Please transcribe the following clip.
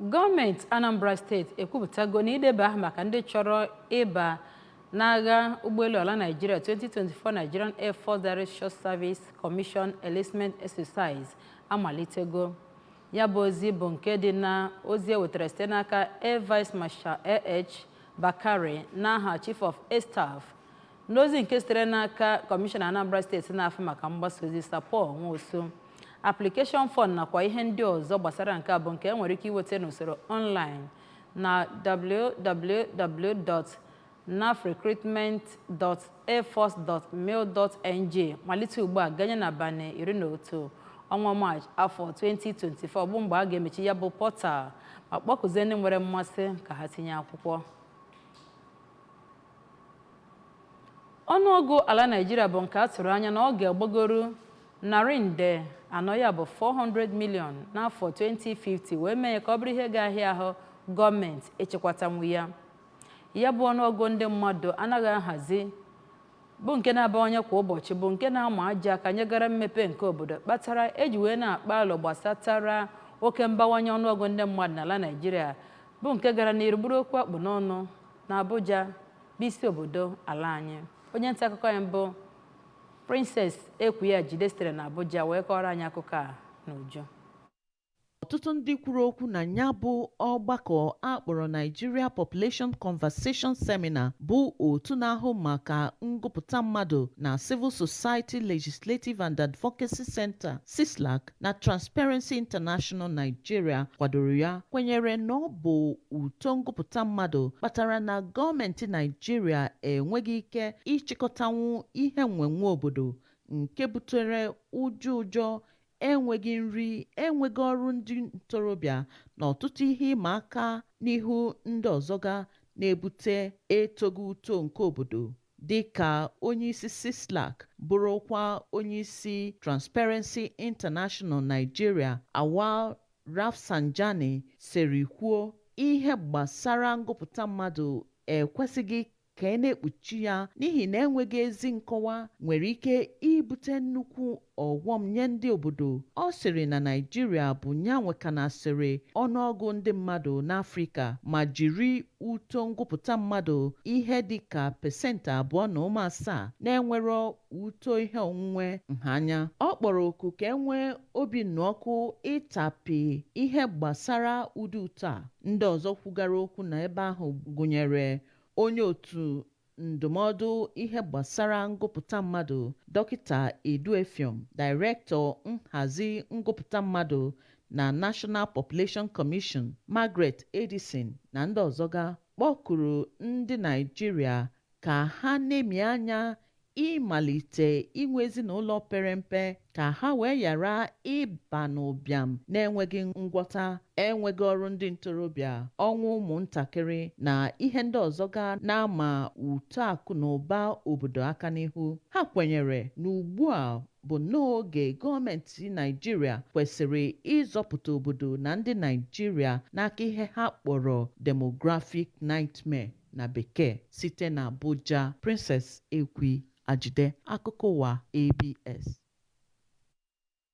Gọọmenti Anambra Steeti ekwupụtago na ideba aha maka ndị chọrọ ịba n'agha ụgbọelu ala Nigeria 2024 Nigerian Air Force Direct Short Service Commission Enlistment Exercise amalitego. Ya bụ ozi bụ nke dị na ozi ewetara site n'aka Air Vice Marshal A.H. Bakare n'aha Chief of Air Staff. N'ozi nke sitere n'aka Kọmishọna Anambra Steeti na-afụ maka mgbasa ozi Sapọ Nwosu. Application form nakwa ihe ndị ọzọ gbasara nke a bụ nke enwere ike iweta n'usoro online na www.nafrecruitment.airforce.mil.ng malite ugbu a ganye n'abalị 11 ọnwa Maachị afọ 2024 bụ mgbe a ga-emechi ya bụ pọtal ma kpọkuzie ndị nwere mmasị ka ha tinye akwụkwọ. Ọnụọgụ ala Naịjirịa bụ nke a tụrụ anya na ọ ga-agbagoro narị nde anọ, ya bụ 400 million n'afọ 2050 wee mee ka ọ bụrụ ihe ga-ahịa ahụ gọọmenti echekwatanwu ya. Ya bụ ọnụọgụ ndị mmadụ anaghị ahazi bụ nke na-abawanye kwa ụbọchị bụ nke na-ama aja aka nyegara mmepe nke obodo kpatara eji wee na-akpa alụ gbasatara oke mbawanye ọnụọgụ ndị mmadụ n'ala Naịjirịa bụ nke gara n'iru bụrụ okwu akpụ n'ọnụ na Abuja bụ isi obodo ala anyị. Onye nta akụkọ anyị mbụ Princess Ekwu Jide sitere na Abuja wee kọrọ anyị akụkọ a n'uju. Ọtụtụ ndị kwuru okwu na ya bụ ọgbakọ akpọrọ Nigeria Population Conversation Seminar bụ otu na-ahụ maka ngụpụta mmadụ na Civil Society Legislative and Advocacy Center (CISLAC) na Transparency International Nigeria kwadoro ya, kwenyere na ọ bụ uto ngụpụta mmadụ kpatara na gọọmenti Nigeria enweghị ike ịchịkọtanwu ihe nnwenwe obodo, nke butere ụjọ enweghị nri, enweghị ọrụ ndị ntorobịa na ọtụtụ ihe ịma aka n'ihu ndị ọzọga na-ebute etogo uto nke obodo. Dị ka onyeisi CISLAC bụrụkwa onyeisi Transparency International Nigeria Awal Rafsanjani siri kwuo, ihe gbasara ngụpụta mmadụ ekwesịghị ka a na-ekpuchi ya n'ihi na enweghị ezi nkọwa nwere ike ibute nnukwu ọghọm nye ndị obodo. Ọ sịrị na Naịjirịa bụ ya nwekanasịrị ọnụọgụ ndị mmadụ n'Afrịka ma jiri uto ngụpụta mmadụ ihe dịka 2.7% na-enwero uto ihe onwunwe nhanya. Ọ kpọrọ oku ka enwee obi nnọọkụ ịtapi ihe gbasara ụdị uto a. Ndị ọzọ kwugara okwu na ebe ahụ gụnyere onye otu ndụmọdụ ihe gbasara ngụpụta mmadụ Dọkịta Eduefiom, Director nhazi ngụpụta mmadụ na National Population Commission Margaret Edison na ndị ọzọga kpọkuru ndị Naịjirịa ka ha na-emi anya ịmalite inwe ezinụlọ pere mpe ka ha wee ghara ịba n'ụbịam na-enweghị ngwọta, enweghị ọrụ ndị ntorobịa, ọnwụ ụmụntakịrị na ihe ndị ọzọga na-ama uto akụ na ụba obodo aka n'ihu. Ha kwenyere na ugbu a bụ n'oge gọọmenti Naịjirịa kwesịrị ịzọpụta obodo na ndị Naịjirịa n'aka ihe ha kpọrọ demographic nightmare na bekee. Site na Abuja, Princess Ekwu Jide, akụkọ ụwa ABS.